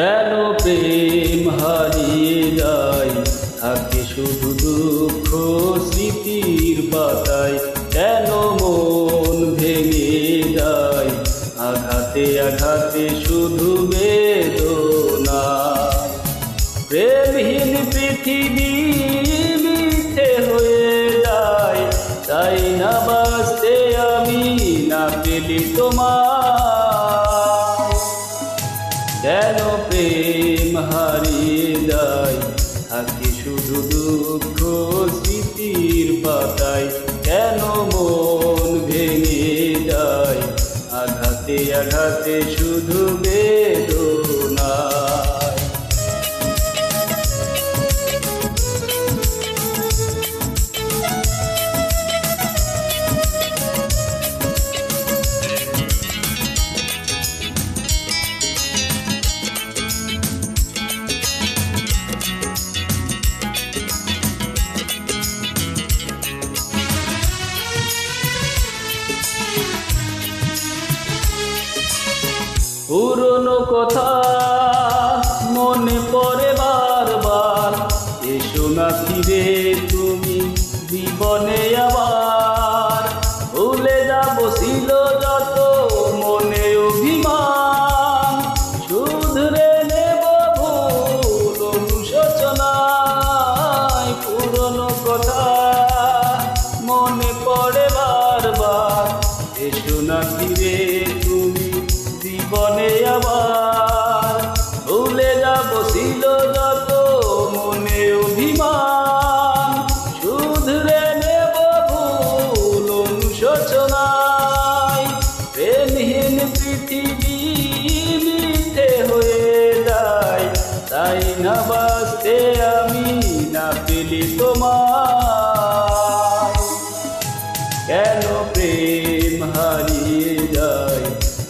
কেন প্রেম হারিয়ে যায়, থাকে শুধু দুঃখ স্মৃতির পাতায়। কেন মন ভেঙে যায়, আঘাতে আঘাতে শুধু বেদনা। প্রেমহীন পৃথিবী মিথ্যে হয়ে যায়, তাই না বাঁচতে আমি না পেলি তোমার। কেন প্রেম হারিয়ে যায়, থাকে শুধু দুঃখ স্মৃতির পাতায়। কেন মন ভেঙে যায়, আঘাতে আঘাতে শুধু বেদনা। পুরনো কথা মনে পড়ে বারবার, এসো না ফিরে তুমি জীবনে আবার। ভুলে যাব ছিল যত মনে অভিমান, শুধরে নেব ভুল অনুশোচনায়। পুরনো কথা মনে পড়ে বারবার, এসো না ফিরে তুমি জীবনে আবার। ভুলে যাব ছিল যত মনে অভিমান, শুধরে নেব ভুল অনুশোচনায়। প্রেমহীন পৃথিবী মিথ্যে হয়ে যায়, তাই না বাঁচতে আমি না পেলি তোমার। কেন প্রেম হারিয়ে যায়,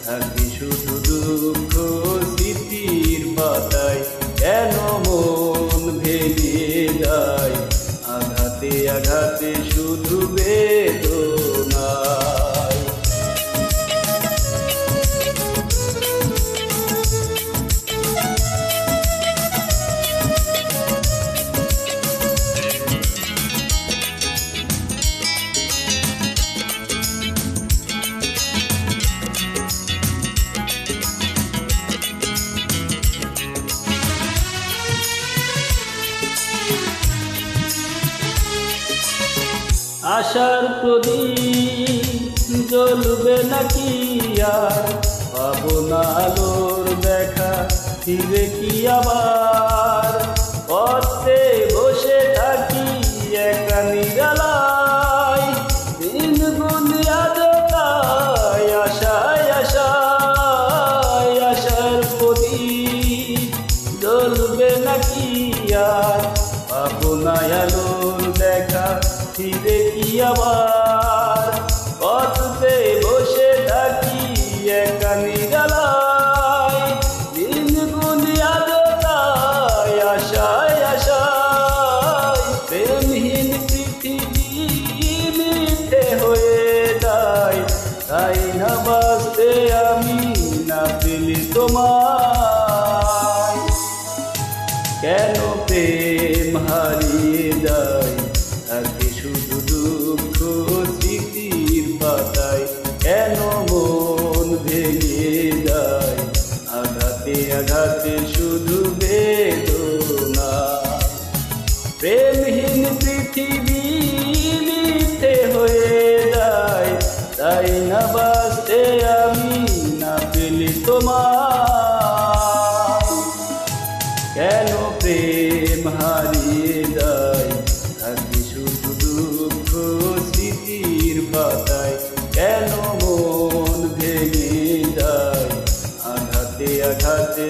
থাকে শুধু দুঃখ স্মৃতির পাতায়। কেন মন ভেঙে যায়, আঘাতে আঘাতে শুধু বেদনায়। আশার প্রদীপ জ্বলবে নাকি আর, পাবো না আলোর দেখা ফিরে কি আবার। পথে বসে থাকি একা নিরালায়, দিন গুনিয়া দোকায় আশায় আশায়। আশার প্রদীপ জ্বলবে নাকি আর, পাবো না আলোর দেখা ফিরে কি আবার। পথে বসে থাকি একা নিরালায়, দিন গুনিয়া দোকায় আশায় আশায়। প্রেমহীন পৃথিবী মিথ্যে হয়ে যায়, তাই না বাঁচতে আমি না পেলি তোমায়। কেন প্রেম হারিয়ে যায়, থাকে শুধু দুঃখ স্মৃতির পাতায়। কেন মন ভেঙে যায়, আঘাতে আঘাতে শুধু বেদনা। প্রেমহীন পৃথিবী মিথ্যে হয়ে যায়, তাই না বাঁচতে আমি না পেলি তোমার। কেন প্রেম হারিয়ে যায়, থাকে শুধু দুঃখ স্মৃতির পাতায়। কেন মন ভেঙে যায়, আঘাতে আঘাতে